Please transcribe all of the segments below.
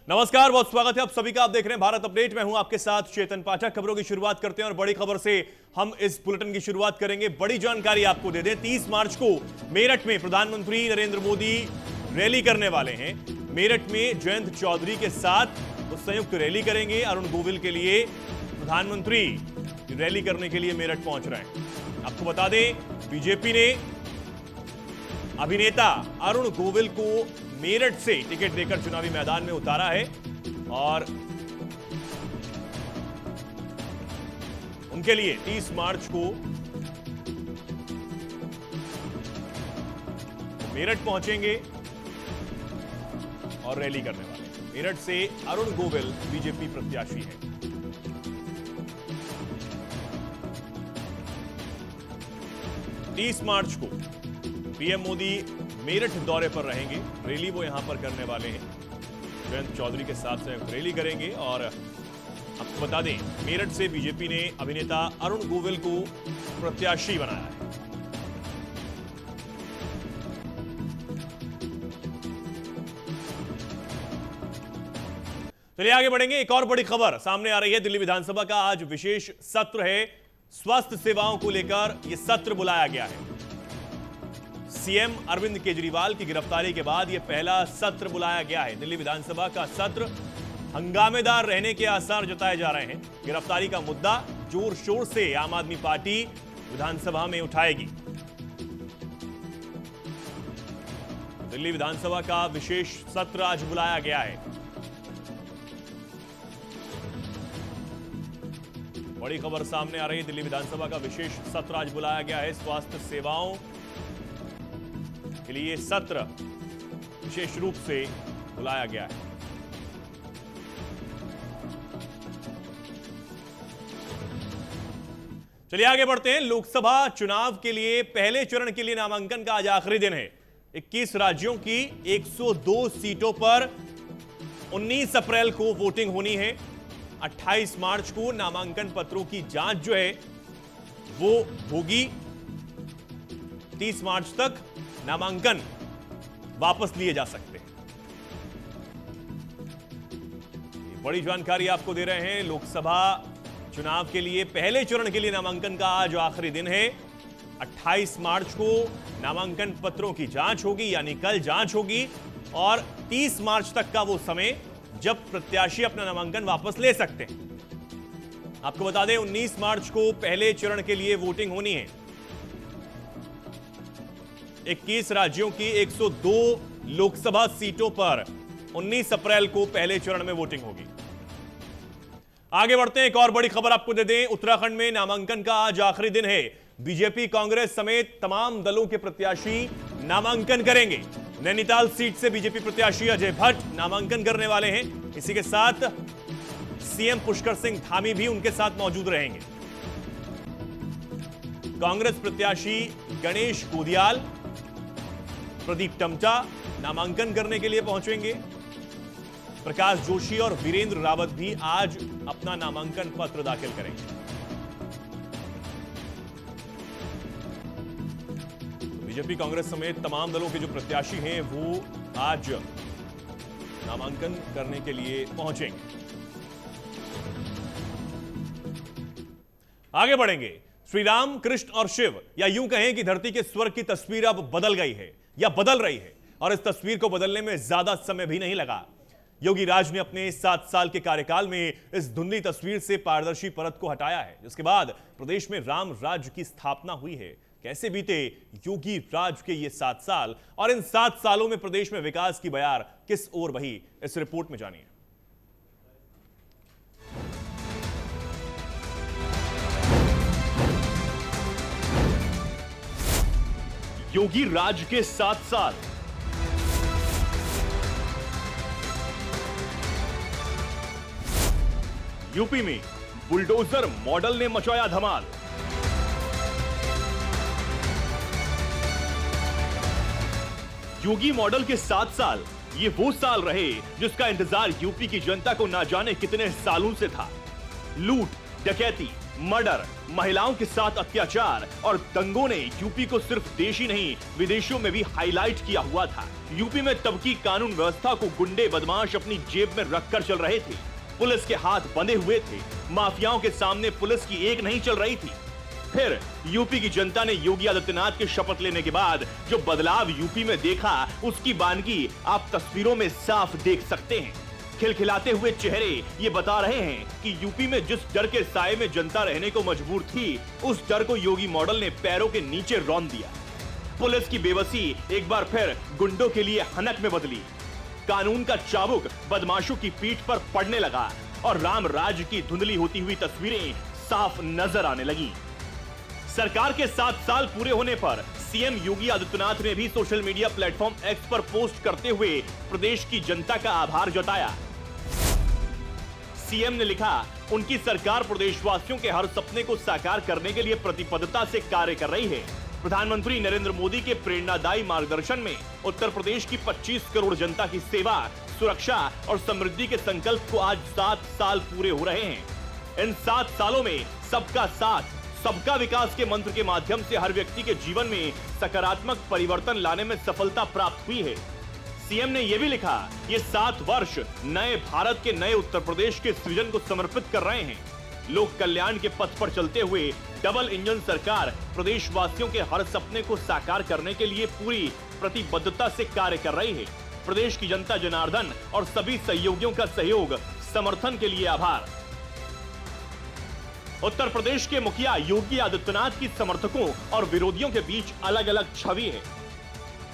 नमस्कार, बहुत स्वागत है आप सभी का। आप देख रहे हैं भारत अपडेट। मैं हूं आपके साथ चेतन पाठक। खबरों की शुरुआत करते हैं और बड़ी खबर से हम इस बुलेटिन की शुरुआत करेंगे। बड़ी जानकारी आपको दे दें, 30 मार्च को मेरठ में प्रधानमंत्री नरेंद्र मोदी रैली करने वाले हैं। मेरठ में जयंत चौधरी के साथ वो संयुक्त रैली करेंगे। अरुण गोविल के लिए प्रधानमंत्री रैली करने के लिए मेरठ पहुंच रहे हैं। आपको बता दें, बीजेपी ने अभिनेता अरुण गोविल को मेरठ से टिकट देकर चुनावी मैदान में उतारा है और उनके लिए 30 मार्च को मेरठ पहुंचेंगे और रैली करने वाले हैं। मेरठ से अरुण गोविल बीजेपी प्रत्याशी हैं। तीस मार्च को पीएम मोदी मेरठ दौरे पर रहेंगे। रैली वो यहां पर करने वाले हैं। जयंत चौधरी के साथ संयुक्त रैली करेंगे और आपको बता दें, मेरठ से बीजेपी ने अभिनेता अरुण गोविल को प्रत्याशी बनाया है। चलिए आगे बढ़ेंगे। एक और बड़ी खबर सामने आ रही है। दिल्ली विधानसभा का आज विशेष सत्र है। स्वास्थ्य सेवाओं को लेकर यह सत्र बुलाया गया है। सीएम अरविंद केजरीवाल की गिरफ्तारी के बाद यह पहला सत्र बुलाया गया है। दिल्ली विधानसभा का सत्र हंगामेदार रहने के आसार जताए जा रहे हैं। गिरफ्तारी का मुद्दा जोर शोर से आम आदमी पार्टी विधानसभा में उठाएगी। दिल्ली विधानसभा का विशेष सत्र आज बुलाया गया है। बड़ी खबर सामने आ रही है। दिल्ली विधानसभा का विशेष सत्र आज बुलाया गया है। स्वास्थ्य सेवाओं के लिए सत्र विशेष रूप से बुलाया गया है। चलिए आगे बढ़ते हैं। लोकसभा चुनाव के लिए पहले चरण के लिए नामांकन का आज आखिरी दिन है। 21 राज्यों की 102 सीटों पर 19 अप्रैल को वोटिंग होनी है। 28 मार्च को नामांकन पत्रों की जांच जो है वो होगी। 30 मार्च तक नामांकन वापस लिए जा सकते हैं। ये बड़ी जानकारी आपको दे रहे हैं। लोकसभा चुनाव के लिए पहले चरण के लिए नामांकन का आज आखिरी दिन है। 28 मार्च को नामांकन पत्रों की जांच होगी, यानी कल जांच होगी और 30 मार्च तक का वो समय जब प्रत्याशी अपना नामांकन वापस ले सकते हैं। आपको बता दें, 19 मार्च को पहले चरण के लिए वोटिंग होनी है। 21 राज्यों की 102 लोकसभा सीटों पर 19 अप्रैल को पहले चरण में वोटिंग होगी। आगे बढ़ते हैं। एक और बड़ी खबर आपको दे दें। उत्तराखंड में नामांकन का आज आखिरी दिन है। बीजेपी, कांग्रेस समेत तमाम दलों के प्रत्याशी नामांकन करेंगे। नैनीताल सीट से बीजेपी प्रत्याशी अजय भट्ट नामांकन करने वाले हैं। इसी के साथ सीएम पुष्कर सिंह धामी भी उनके साथ मौजूद रहेंगे। कांग्रेस प्रत्याशी गणेश गोदियाल, प्रदीप टमटा नामांकन करने के लिए पहुंचेंगे। प्रकाश जोशी और वीरेंद्र रावत भी आज अपना नामांकन पत्र दाखिल करेंगे। बीजेपी, कांग्रेस समेत तमाम दलों के जो प्रत्याशी हैं वो आज नामांकन करने के लिए पहुंचेंगे। आगे बढ़ेंगे। श्री राम, कृष्ण और शिव, या यूं कहें कि धरती के स्वर्ग की तस्वीर अब बदल गई है या बदल रही है और इस तस्वीर को बदलने में ज्यादा समय भी नहीं लगा। योगी राज ने अपने 7 साल के कार्यकाल में इस धुंधली तस्वीर से पारदर्शी परत को हटाया है, जिसके बाद प्रदेश में राम राज्य की स्थापना हुई है। कैसे बीते योगी राज के ये 7 साल और इन 7 सालों में प्रदेश में विकास की बयार किस ओर बही, इस रिपोर्ट में जानिए। योगी राज के 7 साल। यूपी में बुलडोजर मॉडल ने मचाया धमाल। योगी मॉडल के 7 साल ये वो साल रहे जिसका इंतजार यूपी की जनता को ना जाने कितने सालों से था। लूट, डकैती, मर्डर, महिलाओं के साथ अत्याचार और दंगों ने यूपी को सिर्फ देश ही नहीं विदेशों में भी हाईलाइट किया हुआ था। यूपी में तब की कानून व्यवस्था को गुंडे बदमाश अपनी जेब में रखकर चल रहे थे। पुलिस के हाथ बंधे हुए थे। माफियाओं के सामने पुलिस की एक नहीं चल रही थी। फिर यूपी की जनता ने योगी आदित्यनाथ के शपथ लेने के बाद जो बदलाव यूपी में देखा, उसकी बानगी आप तस्वीरों में साफ देख सकते हैं। खिलखिलाते हुए चेहरे ये बता रहे हैं कि यूपी में जिस डर के साए में जनता रहने को मजबूर थी, उस डर को योगी मॉडल ने पैरों के नीचे रौंद दिया। पुलिस की बेबसी एक बार फिर गुंडों के लिए हनक में बदली। कानून का चाबुक बदमाशों की पीठ पर पड़ने लगा और राम राज्य की धुंधली होती हुई तस्वीरें साफ नजर आने लगी। सरकार के 7 साल पूरे होने पर सीएम योगी आदित्यनाथ ने भी सोशल मीडिया प्लेटफॉर्म एक्स पर पोस्ट करते हुए प्रदेश की जनता का आभार जताया। सीएम ने लिखा, उनकी सरकार प्रदेशवासियों के हर सपने को साकार करने के लिए प्रतिबद्धता से कार्य कर रही है। प्रधानमंत्री नरेंद्र मोदी के प्रेरणादायी मार्गदर्शन में उत्तर प्रदेश की 25 करोड़ जनता की सेवा, सुरक्षा और समृद्धि के संकल्प को आज 7 साल पूरे हो रहे हैं। इन 7 सालों में सबका साथ, सबका विकास के मंत्र के माध्यम से हर व्यक्ति के जीवन में सकारात्मक परिवर्तन लाने में सफलता प्राप्त हुई है। सीएम ने यह भी लिखा, ये 7 वर्ष नए भारत के नए उत्तर प्रदेश के सृजन को समर्पित कर रहे हैं। लोक कल्याण के पथ पर चलते हुए डबल इंजन सरकार प्रदेशवासियों के हर सपने को साकार करने के लिए पूरी प्रतिबद्धता से कार्य कर रही है। प्रदेश की जनता जनार्दन और सभी सहयोगियों का सहयोग समर्थन के लिए आभार। उत्तर प्रदेश के मुखिया योगी आदित्यनाथ की समर्थकों और विरोधियों के बीच अलग अलग छवि है।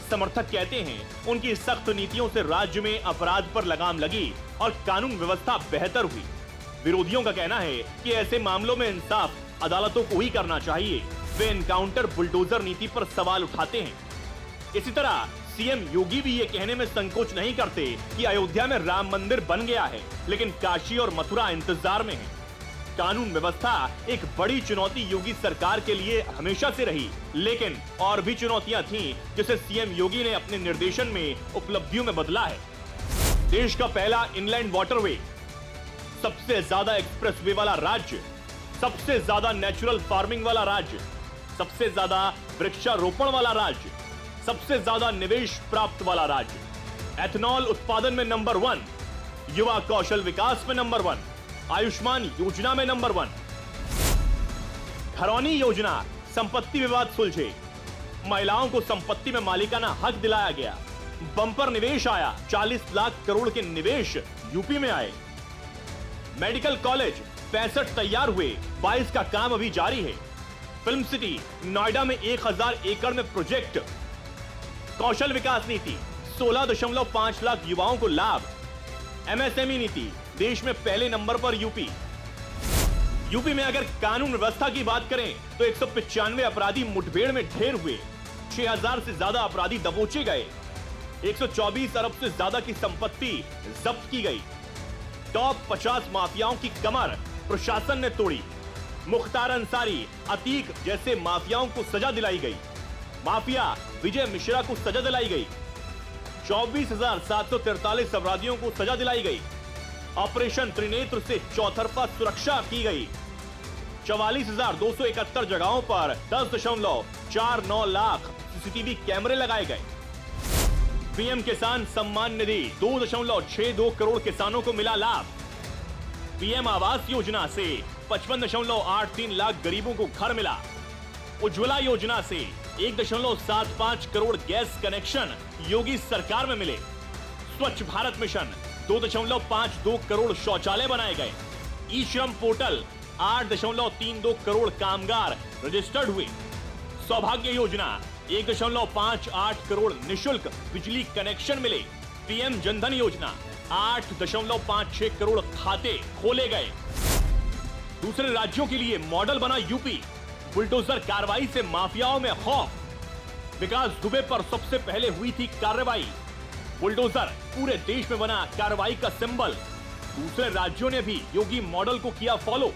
समर्थक कहते हैं उनकी सख्त नीतियों से राज्य में अपराध पर लगाम लगी और कानून व्यवस्था बेहतर हुई। विरोधियों का कहना है कि ऐसे मामलों में इंसाफ अदालतों को ही करना चाहिए। वे एनकाउंटर बुलडोजर नीति पर सवाल उठाते हैं। इसी तरह सीएम योगी भी ये कहने में संकोच नहीं करते कि अयोध्या में राम मंदिर बन गया है, लेकिन काशी और मथुरा इंतजार में है। कानून व्यवस्था एक बड़ी चुनौती योगी सरकार के लिए हमेशा से रही, लेकिन और भी चुनौतियां थीं जिसे सीएम योगी ने अपने निर्देशन में उपलब्धियों में बदला है। देश का पहला इनलैंड वाटरवे, सबसे ज्यादा एक्सप्रेसवे वाला राज्य, सबसे ज्यादा नेचुरल फार्मिंग वाला राज्य, सबसे ज्यादा वृक्षारोपण वाला राज्य, सबसे ज्यादा निवेश प्राप्त वाला राज्य, एथेनॉल उत्पादन में नंबर 1, युवा कौशल विकास में नंबर 1, आयुष्मान योजना में नंबर 1, घरौनी योजना, संपत्ति विवाद सुलझे, महिलाओं को संपत्ति में मालिकाना हक दिलाया गया, बम्पर निवेश आया, 40 लाख करोड़ के निवेश यूपी में आए, मेडिकल कॉलेज 65 तैयार हुए, 22 का काम अभी जारी है, फिल्म सिटी नोएडा में 1000 एकड़ में प्रोजेक्ट, कौशल विकास नीति 16.5 लाख युवाओं को लाभ, एमएसएमई नीति देश में पहले नंबर पर यूपी में अगर कानून व्यवस्था की बात करें तो 195 अपराधी मुठभेड़ में ढेर हुए, 6000 से ज्यादा अपराधी दबोचे गए, 124 अरब से ज्यादा की संपत्ति जब्त की गई, टॉप 50 माफियाओं की कमर प्रशासन ने तोड़ी, मुख्तार अंसारी, अतीक जैसे माफियाओं को सजा दिलाई गई, माफिया विजय मिश्रा को सजा दिलाई गई, 24,743 अपराधियों को सजा दिलाई गई, ऑपरेशन त्रिनेत्र से चौतरफा सुरक्षा की गई, 44,271 जगहों पर 10.49 लाख सीसीटीवी कैमरे लगाए गए, पीएम किसान सम्मान निधि 2.62 करोड़ किसानों को मिला लाभ, पीएम आवास योजना से 55.83 लाख गरीबों को घर मिला, उज्ज्वला योजना से 1.75 करोड़ गैस कनेक्शन योगी सरकार में मिले, स्वच्छ भारत मिशन 2.52 करोड़ शौचालय बनाए गए, ई श्रम पोर्टल 8.32 करोड़ कामगार रजिस्टर्ड हुए, सौभाग्य योजना 1.58 करोड़ निशुल्क बिजली कनेक्शन मिले, पीएम जनधन योजना 8.56 करोड़ खाते खोले गए। दूसरे राज्यों के लिए मॉडल बना यूपी, बुलडोजर कार्रवाई से माफियाओं में खौफ, विकास दुबे पर सबसे पहले हुई थी कार्रवाई, बुलडोजर पूरे देश में बना कार्रवाई का सिंबल। दूसरे राज्यों ने भी योगी मॉडल को किया फॉलो।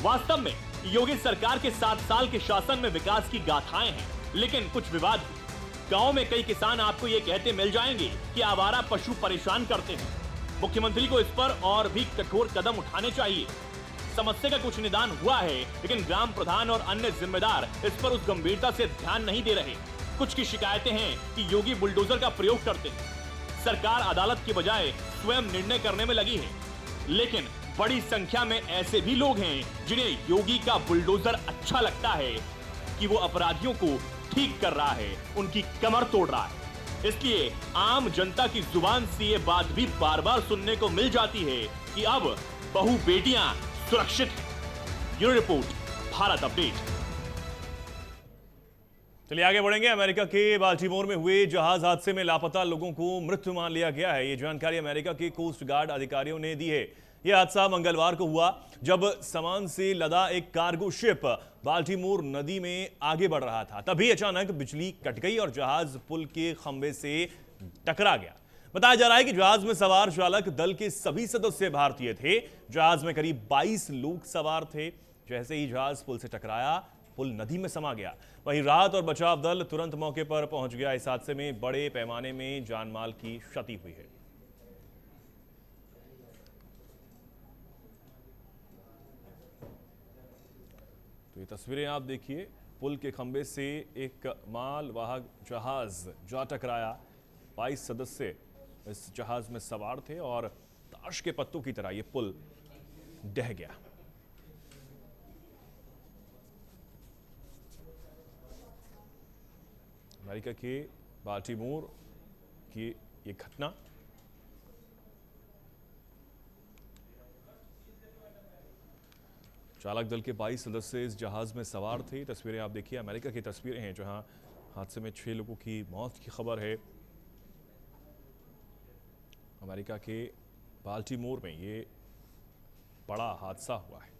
वास्तव में योगी सरकार के 7 साल के शासन में विकास की गाथाएं हैं, लेकिन कुछ विवाद भी। गांव में कई किसान आपको ये कहते मिल जाएंगे कि आवारा पशु परेशान करते हैं। मुख्यमंत्री को इस पर और भी कठोर कदम उठाने चाहिए। समस्या का कुछ निदान हुआ है, लेकिन ग्राम प्रधान और अन्य जिम्मेदार इस पर उस गंभीरता से ध्यान नहीं दे रहे। कुछ की शिकायतें हैं कि योगी बुलडोजर का प्रयोग करते हैं। सरकार अदालत की बजाय स्वयं निर्णय करने में लगी है, लेकिन बड़ी संख्या में ऐसे भी लोग हैं जिन्हें योगी का बुलडोजर अच्छा लगता है कि वो अपराधियों को ठीक कर रहा है, उनकी कमर तोड़ रहा है। इसलिए आम जनता की जुबान से ये बात भी बार बार सुनने को मिल जाती है कि अब बहु बेटियां सुरक्षित हैं। Bureau report, Bharat update. चलिए आगे बढ़ेंगे। अमेरिका के बाल्टीमोर में हुए जहाज हादसे में लापता लोगों को मृत्यु मान लिया गया है। ये जानकारी अमेरिका के कोस्ट गार्ड अधिकारियों ने दी है। यह हादसा मंगलवार को हुआ जब सामान से लदा एक कार्गो शिप बाल्टीमोर नदी में आगे बढ़ रहा था। तभी अचानक बिजली कट गई और जहाज पुल के खंभे से टकरा गया। बताया जा रहा है कि जहाज में सवार चालक दल के सभी सदस्य भारतीय थे। जहाज में करीब 22 लोग सवार थे। जैसे ही जहाज पुल से टकराया, पुल नदी में समा गया। वहीं राहत और बचाव दल तुरंत मौके पर पहुंच गया। इस हादसे में बड़े पैमाने में जानमाल की क्षति हुई है। तो ये तस्वीरें आप देखिए, पुल के खंभे से एक मालवाहक जहाज जा टकराया। 22 सदस्य इस जहाज में सवार थे और ताश के पत्तों की तरह ये पुल ढह गया। अमेरिका के बाल्टीमोर की ये घटना। चालक दल के 22 सदस्य इस जहाज में सवार थे। तस्वीरें आप देखिए, अमेरिका की तस्वीरें हैं जहां हादसे में 6 लोगों की मौत की खबर है। अमेरिका के बाल्टीमोर में ये बड़ा हादसा हुआ है।